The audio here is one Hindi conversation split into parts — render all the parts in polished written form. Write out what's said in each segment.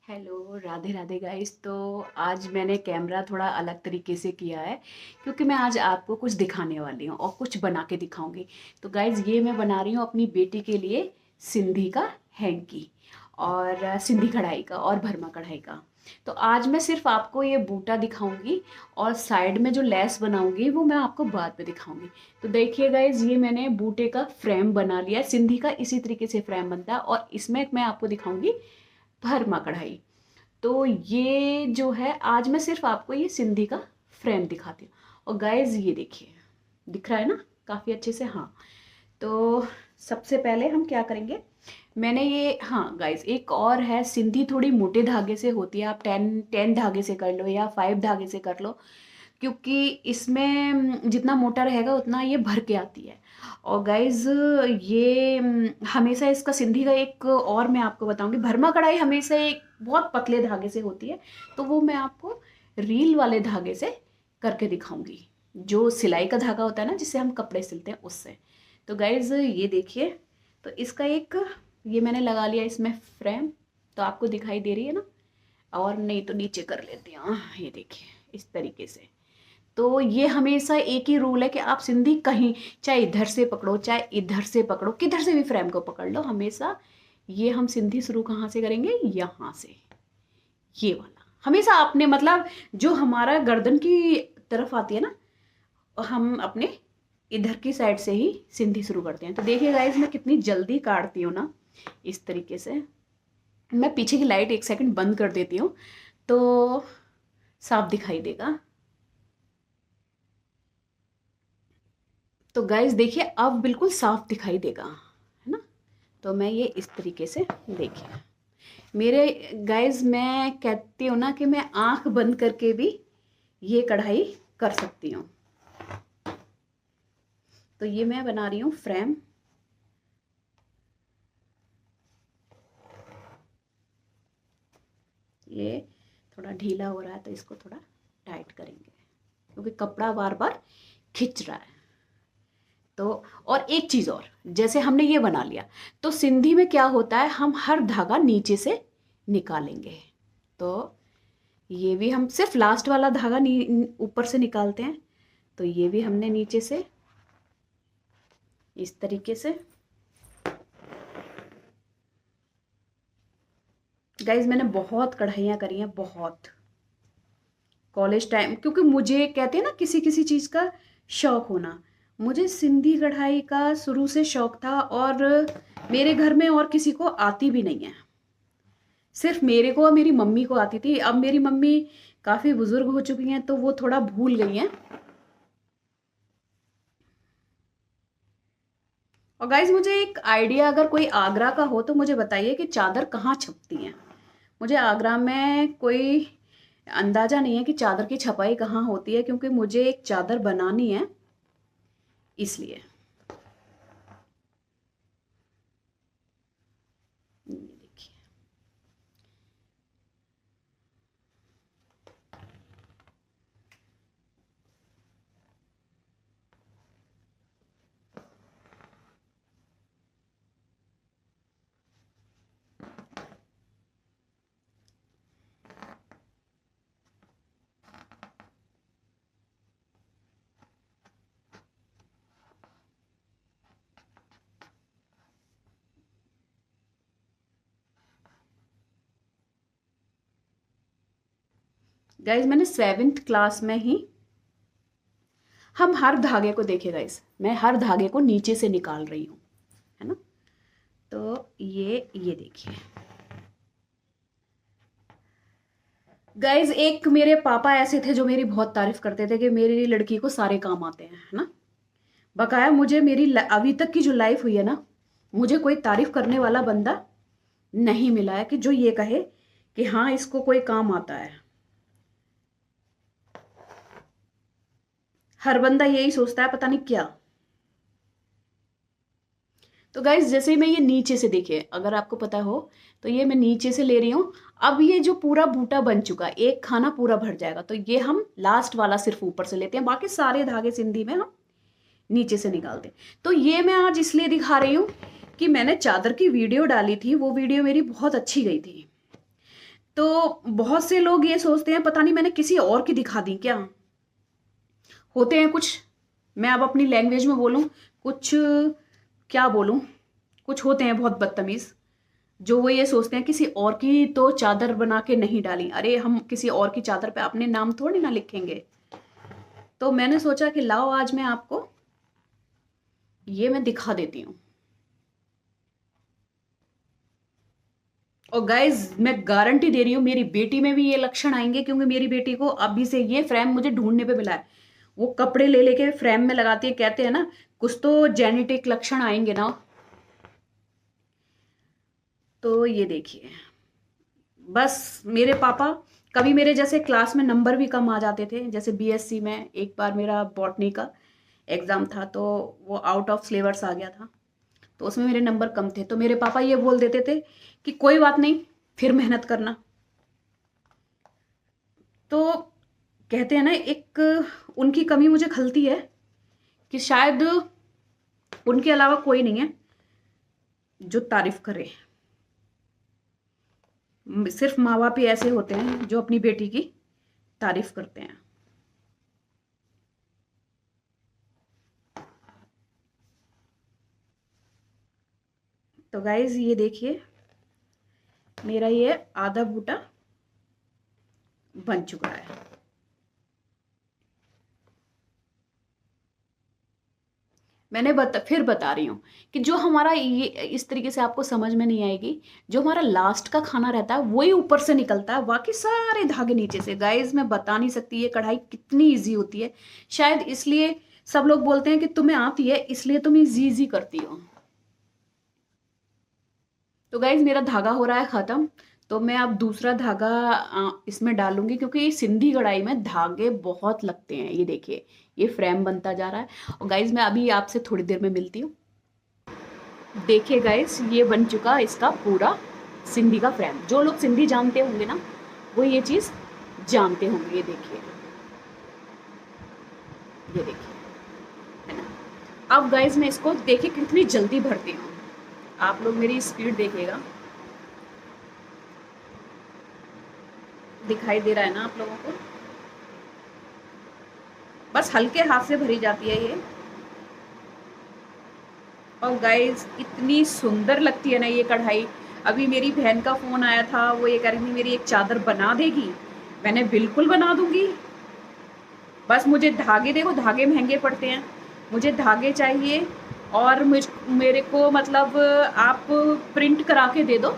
Hello, Radhe Radhe guys. तो आज मैंने कैमरा थोड़ा अलग तरीके से किया है क्योंकि मैं आज आपको कुछ दिखाने वाली हूँ और कुछ बना के दिखाऊंगी। तो गाइस ये मैं बना रही हूँ अपनी बेटी के लिए सिंधी का हैंकी और सिंधी कढ़ाई का और भरमा कढ़ाई का। तो आज मैं सिर्फ आपको ये बूटा दिखाऊंगी और साइड में जो लेस बनाऊंगी वो मैं आपको बाद में दिखाऊंगी। तो देखिए गाइज, ये मैंने बूटे का फ्रेम बना लिया है। सिंधी का इसी तरीके से फ्रेम बनता है और इसमें मैं आपको दिखाऊंगी भरमा कढ़ाई। तो ये जो है आज मैं सिर्फ आपको ये सिंधी का फ्रेम दिखाती हूँ। और गाइज ये देखिए, दिख रहा है ना काफ़ी अच्छे से। हाँ, तो सबसे पहले हम क्या करेंगे, मैंने ये, हाँ गाइज एक और है, सिंधी थोड़ी मोटे धागे से होती है। आप 10 धागे से कर लो या 5 धागे से कर लो, क्योंकि इसमें जितना मोटा रहेगा उतना ये भर के आती है। और गाइज ये हमेशा इसका सिंधी का एक और मैं आपको बताऊंगी, भरमा कढ़ाई हमेशा एक बहुत पतले धागे से होती है। तो वो मैं आपको रील वाले धागे से करके दिखाऊंगी, जो सिलाई का धागा होता है ना जिससे हम कपड़े सिलते हैं उससे। तो गाइज ये देखिए, तो इसका एक ये मैंने लगा लिया इसमें फ्रेम। तो आपको दिखाई दे रही है ना, और नहीं तो नीचे कर लेती हूँ। ये देखिए इस तरीके से। तो ये हमेशा एक ही रूल है कि आप सिंधी कहीं, चाहे इधर से पकड़ो चाहे इधर से पकड़ो, किधर से भी फ्रेम को पकड़ लो, हमेशा ये हम सिंधी शुरू कहाँ से करेंगे, यहाँ से। ये वाला हमेशा आपने, मतलब जो हमारा गर्दन की तरफ आती है ना, हम अपने इधर की साइड से ही सिंधी शुरू करते हैं। तो देखिए गाइस, मैं कितनी जल्दी काटती हूँ ना इस तरीके से। मैं पीछे की लाइट एक सेकंड बंद कर देती हूँ तो साफ दिखाई देगा। तो गाइस देखिए, अब बिल्कुल साफ दिखाई देगा, है ना। तो मैं ये इस तरीके से, देखिए मेरे गाइस, मैं कहती हूँ ना कि मैं आंख बंद करके भी ये कढ़ाई कर सकती हूँ। तो ये मैं बना रही हूँ फ्रेम। ये थोड़ा ढीला हो रहा है तो इसको थोड़ा टाइट करेंगे, क्योंकि कपड़ा बार बार खिंच रहा है। तो और एक चीज़ और, जैसे हमने ये बना लिया, तो सिंधी में क्या होता है, हम हर धागा नीचे से निकालेंगे। तो ये भी हम सिर्फ लास्ट वाला धागा ऊपर से निकालते हैं। तो ये भी हमने नीचे से इस तरीके से। गाइज मैंने बहुत कढ़ाइयाँ करी हैं, बहुत कॉलेज टाइम, क्योंकि मुझे कहते हैं ना किसी किसी चीज़ का शौक होना, मुझे सिंधी कढ़ाई का शुरू से शौक था। और मेरे घर में और किसी को आती भी नहीं है, सिर्फ मेरे को और मेरी मम्मी को आती थी। अब मेरी मम्मी काफ़ी बुजुर्ग हो चुकी हैं तो वो थोड़ा भूल गई हैं। और गाइज मुझे एक आइडिया, अगर कोई आगरा का हो तो मुझे बताइए कि चादर कहाँ छपती हैं। मुझे आगरा में कोई अंदाज़ा नहीं है कि चादर की छपाई कहाँ होती है, क्योंकि मुझे एक चादर बनानी है इसलिए। ये देखिए, गाइज मैंने 7th क्लास में ही, हम हर धागे को, देखिए गाइज मैं हर धागे को नीचे से निकाल रही हूँ, है ना। तो ये देखिए गाइज, एक मेरे पापा ऐसे थे जो मेरी बहुत तारीफ करते थे कि मेरी लड़की को सारे काम आते हैं, है ना। बकाया मुझे मेरी अभी तक की जो लाइफ हुई है ना, मुझे कोई तारीफ करने वाला बंदा नहीं मिला है कि जो ये कहे कि हाँ इसको कोई काम आता है। हर बंदा यही सोचता है पता नहीं क्या। तो गाइज जैसे ही मैं ये नीचे से, देखिए अगर आपको पता हो, तो ये मैं नीचे से ले रही हूँ। अब ये जो पूरा बूटा बन चुका, एक खाना पूरा भर जाएगा, तो ये हम लास्ट वाला सिर्फ ऊपर से लेते हैं, बाकी सारे धागे सिंधी में हम नीचे से निकालते हैं। तो ये मैं आज इसलिए दिखा रही हूँ कि मैंने चादर की वीडियो डाली थी, वो वीडियो मेरी बहुत अच्छी गई थी। तो बहुत से लोग ये सोचते हैं पता नहीं मैंने किसी और की दिखा दी क्या। होते हैं कुछ, मैं अब अपनी लैंग्वेज में बोलूं, कुछ क्या बोलूं, कुछ होते हैं बहुत बदतमीज, जो वो ये सोचते हैं किसी और की तो चादर बना के नहीं डाली। अरे हम किसी और की चादर पे अपने नाम थोड़ी ना लिखेंगे। तो मैंने सोचा कि लाओ आज मैं आपको ये मैं दिखा देती हूँ। और गाइज मैं गारंटी दे रही हूँ मेरी बेटी में भी ये लक्षण आएंगे, क्योंकि मेरी बेटी को अभी से ये फ्रेम मुझे ढूंढने पे मिला है। वो कपड़े ले लेके फ्रेम में लगाती है, कहते हैं ना कुछ तो जेनेटिक लक्षण आएंगे ना। तो ये देखिए, बस मेरे पापा कभी मेरे जैसे क्लास में नंबर भी कम आ जाते थे। जैसे बीएससी में एक बार मेरा बॉटनी का एग्जाम था, तो वो आउट ऑफ सिलेबस आ गया था, तो उसमें मेरे नंबर कम थे। तो मेरे पापा ये बोल देते थे कि कोई बात नहीं, फिर मेहनत करना। तो कहते हैं ना, एक उनकी कमी मुझे खलती है कि शायद उनके अलावा कोई नहीं है जो तारीफ करे। सिर्फ माँ बाप ही ऐसे होते हैं जो अपनी बेटी की तारीफ करते हैं। तो गाइज ये देखिए, मेरा ये आधा बूटा बन चुका है। मैंने फिर बता रही हूँ कि जो हमारा ये इस तरीके से आपको समझ में नहीं आएगी। जो हमारा लास्ट का खाना रहता है वही ऊपर से निकलता है, बाकी सारे धागे नीचे से। गाइज मैं बता नहीं सकती ये कढ़ाई कितनी इजी होती है। शायद इसलिए सब लोग बोलते हैं कि तुम्हें आती है, इसलिए तुम इजी इजी करती हो। तो गाइज मेरा धागा हो रहा है खत्म, तो मैं अब दूसरा धागा इसमें डालूंगी, क्योंकि सिंधी कढ़ाई में धागे बहुत लगते हैं। ये देखिए, ये फ्रेम बनता जा रहा है। और गाइज मैं अभी आपसे थोड़ी देर में मिलती हूँ। देखिए गाइस, ये बन चुका इसका पूरा सिंधी का फ्रेम। जो लोग सिंधी जानते होंगे ना, वो ये चीज़ जानते होंगे। ये देखिए, ये देखिए, है ना। अब गाइस मैं इसको देखिए कितनी जल्दी भरती हूँ। आप लोग मेरी स्पीड देखिएगा, दिखाई दे रहा है ना आप लोगों को। बस हल्के हाथ से भरी जाती है ये। और गाइस इतनी सुंदर लगती है ना ये कढ़ाई। अभी मेरी बहन का फोन आया था, वो ये कह रही थी मेरी एक चादर बना देगी। मैंने बिल्कुल बना दूंगी। बस मुझे धागे, देखो धागे महंगे पड़ते हैं, मुझे धागे चाहिए। और मेरे को मतलब आप प्रिंट करा के दे दो,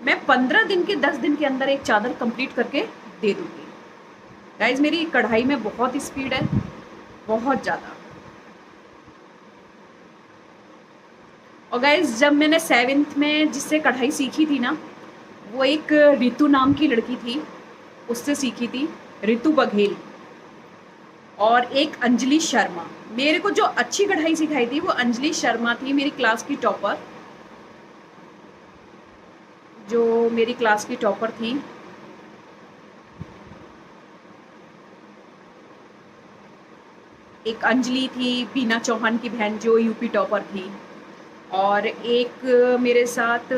मैं 15 दिन के 10 दिन के अंदर एक चादर कंप्लीट करके दे दूंगी। गाइज मेरी कढ़ाई में बहुत स्पीड है, बहुत ज़्यादा। और गाइज जब मैंने 7th में जिससे कढ़ाई सीखी थी ना, वो एक रितु नाम की लड़की थी, उससे सीखी थी, रितु बघेल। और एक अंजलि शर्मा। मेरे को जो अच्छी कढ़ाई सिखाई थी वो अंजलि शर्मा थी, मेरी क्लास की टॉपर, जो मेरी क्लास की टॉपर थी। एक अंजलि थी, बीना चौहान की बहन, जो यूपी टॉपर थी। और एक मेरे साथ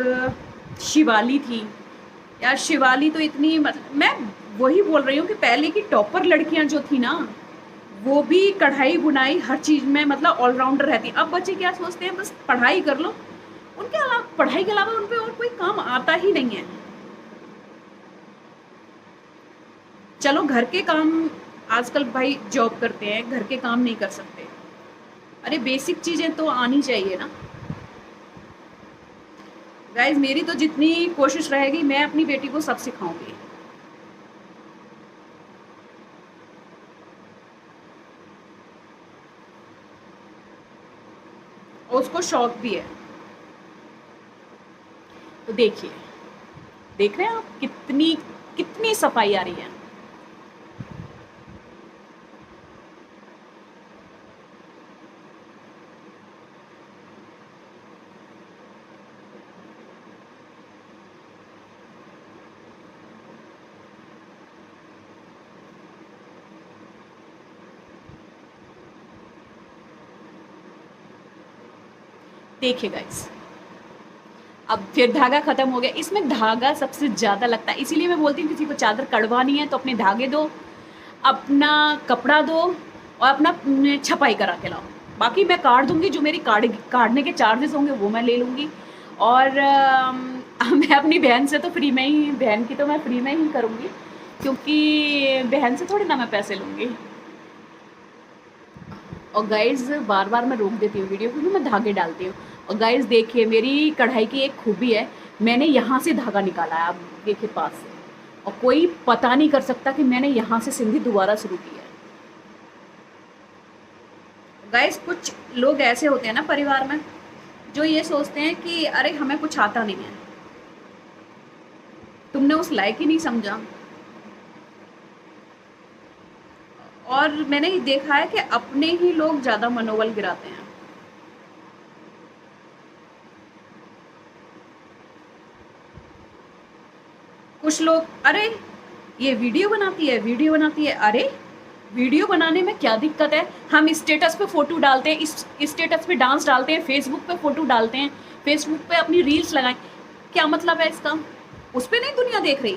शिवाली थी। यार शिवाली तो इतनी, मतलब मैं वही बोल रही हूँ कि पहले की टॉपर लड़कियां जो थी ना, वो भी कढ़ाई बुनाई हर चीज में मतलब ऑलराउंडर रहती। अब बच्चे क्या सोचते हैं, बस पढ़ाई कर लो, उनके अलावा पढ़ाई के अलावा उन पे और कोई काम आता ही नहीं है। चलो घर के काम, आजकल भाई जॉब करते हैं, घर के काम नहीं कर सकते। अरे बेसिक चीजें तो आनी चाहिए ना। गाइज मेरी तो जितनी कोशिश रहेगी मैं अपनी बेटी को सब सिखाऊंगी। और उसको शौक भी है। तो देखिए, देख रहे हैं आप कितनी कितनी सफाई आ रही है। देखिए गाइस, अब फिर धागा खत्म हो गया। इसमें धागा सबसे ज़्यादा लगता है, इसीलिए मैं बोलती हूँ किसी को चादर कड़वानी है तो अपने धागे दो, अपना कपड़ा दो और अपना छपाई करा के लाओ। बाकी मैं काट दूंगी, जो मेरी काटने के चार्जेस होंगे वो मैं ले लूँगी। और मैं अपनी बहन से तो फ्री में ही, बहन की तो मैं फ्री में ही करूँगी, क्योंकि बहन से थोड़ी ना मैं पैसे लूँगी। और गाइज़ बार बार मैं रोक देती हूँ वीडियो, क्योंकि मैं धागे डालती हूँ। और गाइज़ देखिए, मेरी कढ़ाई की एक खूबी है, मैंने यहाँ से धागा निकाला है, आप देखिए पास से, और कोई पता नहीं कर सकता कि मैंने यहाँ से सिंधी दोबारा शुरू की है। गाइज़ कुछ लोग ऐसे होते हैं ना परिवार में, जो ये सोचते हैं कि अरे हमें कुछ आता नहीं है, तुमने उस लायक ही नहीं समझा। और मैंने ये देखा है कि अपने ही लोग ज़्यादा मनोबल गिराते हैं। कुछ लोग, अरे ये वीडियो बनाती है, वीडियो बनाती है, अरे वीडियो बनाने में क्या दिक्कत है, हम स्टेटस पे फोटो डालते हैं, इस स्टेटस पे डांस डालते हैं, फेसबुक पे फोटो डालते हैं, फेसबुक पे अपनी रील्स लगाएं, क्या मतलब है इसका? उस पे नहीं दुनिया देख रही,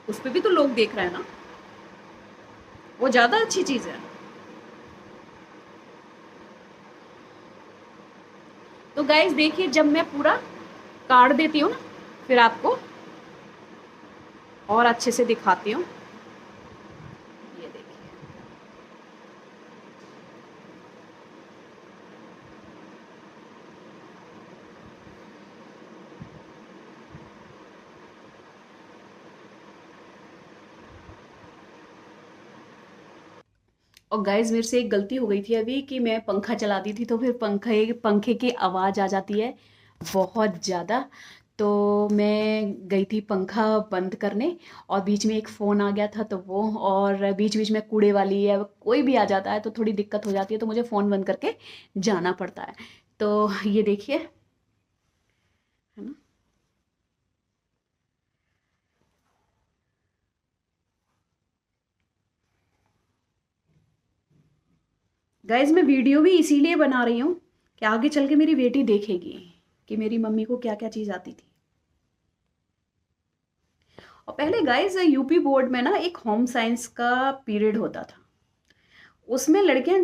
उस पे भी तो लोग देख रहे हैं ना, वो ज्यादा अच्छी चीज है। तो गाइज देखिए, जब मैं पूरा काट देती हूँ ना, फिर आपको और अच्छे से दिखाती हूँ। ये देखिए, और गाइज मेरे से एक गलती हो गई थी अभी, कि मैं पंखा चला दी थी, तो फिर पंखे पंखे की आवाज़ आ जाती है बहुत ज़्यादा। तो मैं गई थी पंखा बंद करने, और बीच में एक फ़ोन आ गया था, तो वो, और बीच बीच में कूड़े वाली या कोई भी आ जाता है तो थोड़ी दिक्कत हो जाती है, तो मुझे फ़ोन बंद करके जाना पड़ता है। तो ये देखिए, है ना। गाइज मैं वीडियो भी इसीलिए बना रही हूँ कि आगे चल के मेरी बेटी देखेगी कि मेरी मम्मी को क्या क्या चीज़ आती थी। और पहले गाइज यूपी बोर्ड में ना एक होम साइंस का पीरियड होता था, उसमें लड़कियां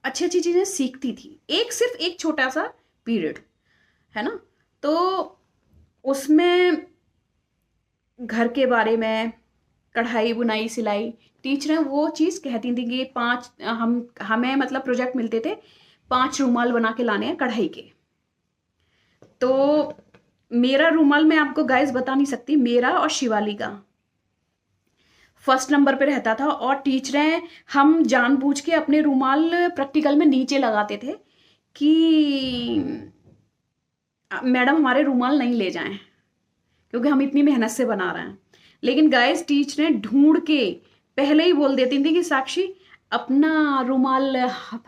अच्छी अच्छी चीज़ें सीखती थी, एक सिर्फ एक छोटा सा पीरियड, है ना। तो उसमें घर के बारे में, कढ़ाई बुनाई सिलाई, टीचरें वो चीज़ कहती थी कि पांच, हम हमें मतलब प्रोजेक्ट मिलते थे, 5 रूमाल बना के लाने हैं कढ़ाई के। तो मेरा रूमाल मैं आपको गाइस बता नहीं सकती, मेरा और शिवाली का फर्स्ट नंबर पे रहता था। और टीचरें, हम जानबूझ के अपने रूमाल प्रैक्टिकल में नीचे लगाते थे कि मैडम हमारे रूमाल नहीं ले जाएं, क्योंकि हम इतनी मेहनत से बना रहे हैं। लेकिन गाइस टीचरें ढूंढ के पहले ही बोल देती थी कि साक्षी अपना रूमाल,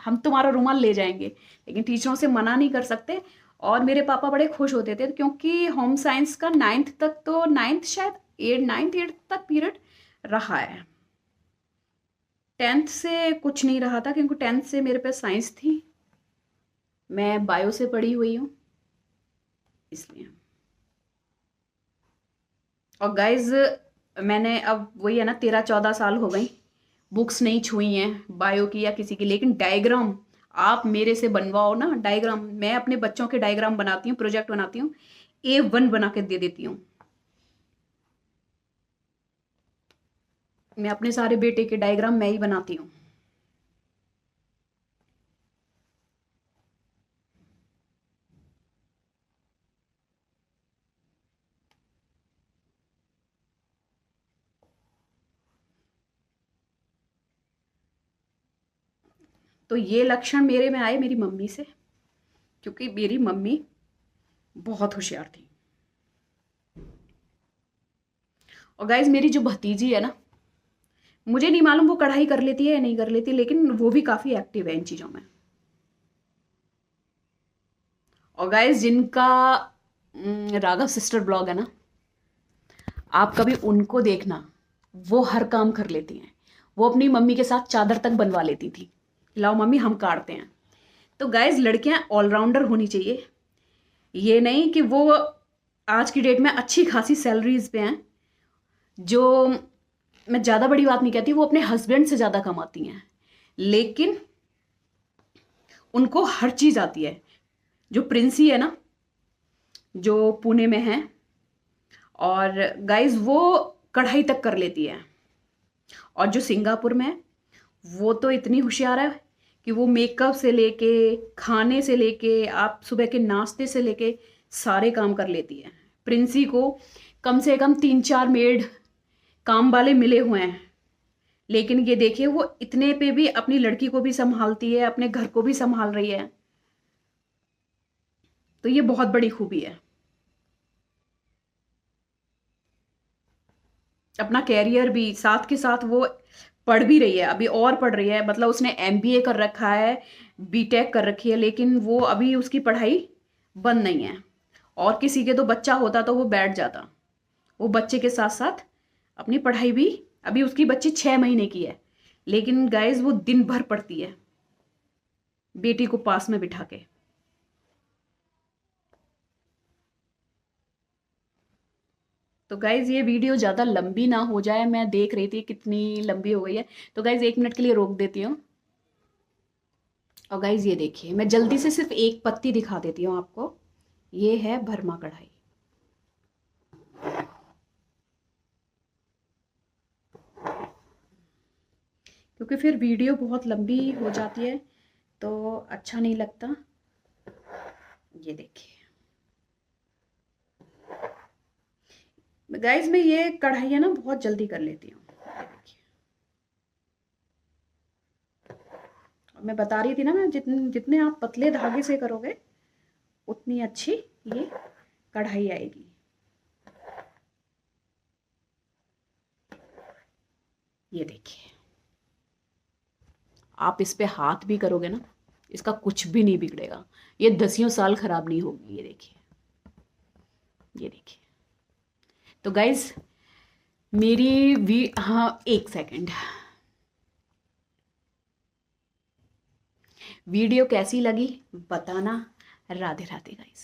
हम तुम्हारा रूमाल ले जाएंगे। लेकिन टीचरों से मना नहीं कर सकते। और मेरे पापा बड़े खुश होते थे, क्योंकि होम साइंस का 9th तक, तो 9th शायद 8 तक पीरियड रहा है। 10th से कुछ नहीं रहा था, क्योंकि 10th से मेरे पास साइंस थी, मैं बायो से पढ़ी हुई हूँ, इसलिए। और गाइज मैंने, अब वही है ना, 13-14 साल हो गई, बुक्स नहीं छुई हैं बायो की या किसी की, लेकिन डायग्राम आप मेरे से बनवाओ ना, डायग्राम मैं अपने बच्चों के डायग्राम बनाती हूँ, प्रोजेक्ट बनाती हूँ, A1 बना के दे देती हूँ। मैं अपने सारे बेटे के डायग्राम मैं ही बनाती हूँ। तो ये लक्षण मेरे में आए मेरी मम्मी से, क्योंकि मेरी मम्मी बहुत होशियार थी। और गाइज मेरी जो भतीजी है ना, मुझे नहीं मालूम वो कढ़ाई कर लेती है या नहीं कर लेती, लेकिन वो भी काफी एक्टिव है इन चीजों में। और गाइज जिनका राघव सिस्टर ब्लॉग है ना, आप कभी उनको देखना, वो हर काम कर लेती हैं। वो अपनी मम्मी के साथ चादर तक बनवा लेती थी, लाओ मम्मी हम काटते हैं। तो गाइज लड़कियां ऑलराउंडर होनी चाहिए। ये नहीं कि वो आज की डेट में अच्छी खासी सैलरीज पे हैं, जो मैं ज़्यादा बड़ी बात नहीं कहती, वो अपने हस्बैंड से ज़्यादा कमाती हैं, लेकिन उनको हर चीज़ आती है। जो प्रिंसी है ना, जो पुणे में है, और गाइज वो कढ़ाई तक कर लेती है। और जो सिंगापुर में है, वो तो इतनी होशियार है कि वो मेकअप से लेके, खाने से लेके, आप सुबह के नाश्ते से लेके सारे काम कर लेती है। प्रिंसी को कम से कम 3-4 मेड काम वाले मिले हुए हैं, लेकिन ये देखिए वो इतने पे भी अपनी लड़की को भी संभालती है, अपने घर को भी संभाल रही है। तो ये बहुत बड़ी खूबी है। अपना कैरियर भी साथ के साथ वो पढ़ भी रही है, अभी और पढ़ रही है। मतलब उसने एमबीए कर रखा है, बीटेक कर रखी है, लेकिन वो अभी उसकी पढ़ाई बंद नहीं है। और किसी के तो बच्चा होता तो वो बैठ जाता, वो बच्चे के साथ साथ अपनी पढ़ाई भी। अभी उसकी बच्ची 6 महीने की है, लेकिन गाइज वो दिन भर पढ़ती है बेटी को पास में बिठा के। तो गाइज ये वीडियो ज़्यादा लंबी ना हो जाए, मैं देख रही थी कितनी लंबी हो गई है, तो गाइज 1 मिनट के लिए रोक देती हूँ। और गाइज ये देखिए, मैं जल्दी से सिर्फ एक पत्ती दिखा देती हूँ आपको। ये है भरमा कढ़ाई। क्योंकि फिर वीडियो बहुत लंबी हो जाती है तो अच्छा नहीं लगता। ये देखिए गाइज, मैं ये कढ़ाई है ना बहुत जल्दी कर लेती हूँ। ये देखिए, मैं बता रही थी ना, मैं जितने जितने आप पतले धागे से करोगे उतनी अच्छी ये कढ़ाई आएगी। ये देखिए, आप इस पे हाथ भी करोगे ना, इसका कुछ भी नहीं बिगड़ेगा, ये 10 साल खराब नहीं होगी। ये देखिए, ये देखिए। तो गाइज मेरी हाँ, 1 सेकंड। वीडियो कैसी लगी बताना। राधे राधे गाइज।